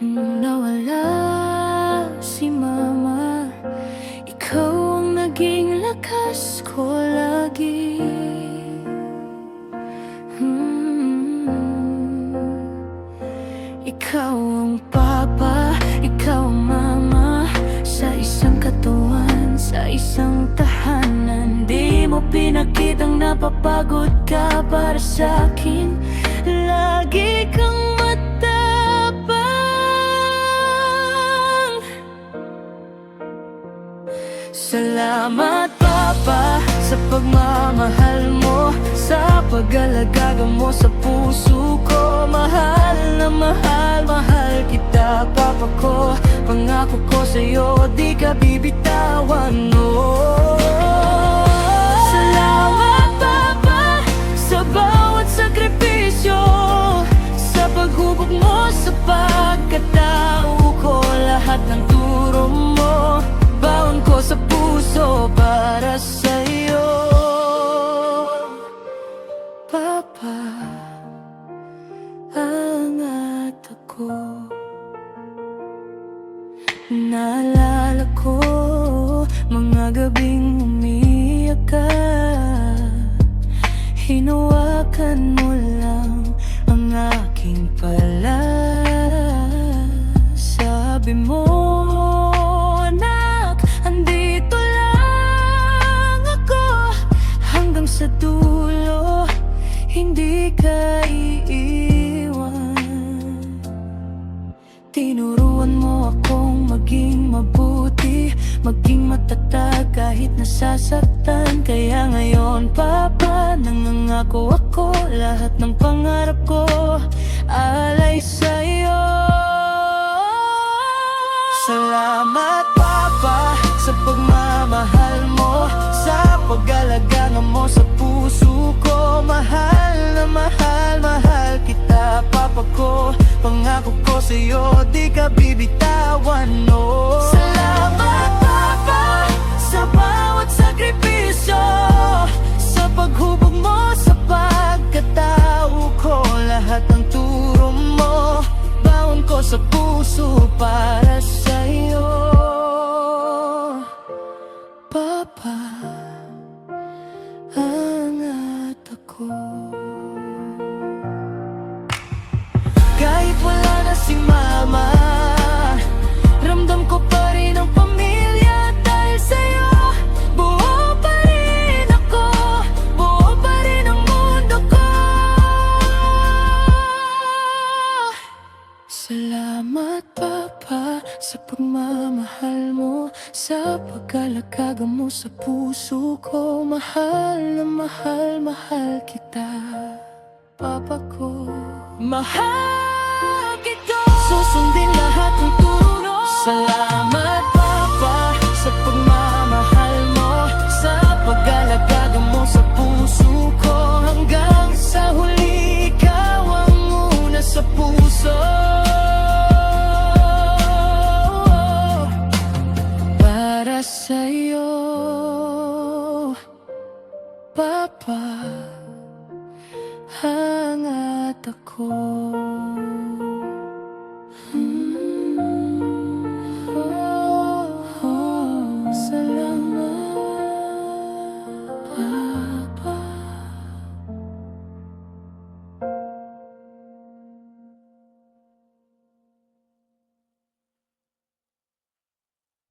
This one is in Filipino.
Nung nawala si mama, ikaw ang naging lakas ko lagi. Ikaw ang papa, ikaw ang mama, sa isang katawan, sa isang tahanan. Di mo pinakitang napapagod ka para sa'kin. Lagi kang matapang. Salamat Papa sa pagmamahal mo, sa pag-alagaga mo sa puso ko. Mahal na mahal, mahal kita Papa ko. Pangako ko sa'yo, di ka bibitawan, oh. Salamat Papa sa bawat sakripisyo, sa paghubog mo sa pagkatao ko. Lahat ng turo mo, baon ko sa puso para sa'yo, Papa. Angat ako, naalala ko mga gabing umiyak ka. Hinawakan mo lang ang aking pala. Sabi mo, anak, andito lang ako hanggang sa dulo, hindi ka iiwan. Tinuruan mo akong maging mabuti, maging matatag kahit nasasaktan. Kaya ngayon, Papa, nangangako ako, lahat ng pangarap ko alay sa'yo. Salamat Papa sa pagmamahal mo, sa pag-alagaga mo sa puso ko. Mahal na mahal, mahal kita Papa ko. Pangako ko sa'yo, di ka bibitawan, no. Salamat Papa sa bawat sakripisyo, sa paghubog mo sa pagkatao ko. Lahat ng turo mo, baon ko sa puso para sa'yo, Papa. Angat ako. Kahit wala na si mama, ramdam ko pa rin ang pamilya. Dahil sa'yo, buo pa rin ako, buo pa rin ang mundo ko. Salamat Papa sa pagmamahal mo, sa pag-alagaga mo sa puso ko. Mahal na mahal, mahal kita Papa ko. Mahal kita, susundin lahat ng turo. Salamat Papa sa pagmamahal mo, sa pag-alagaga mo sa puso ko. Hanggang sa huli, ikaw ang una sa puso. Para sa'yo, Papa, hangat ako.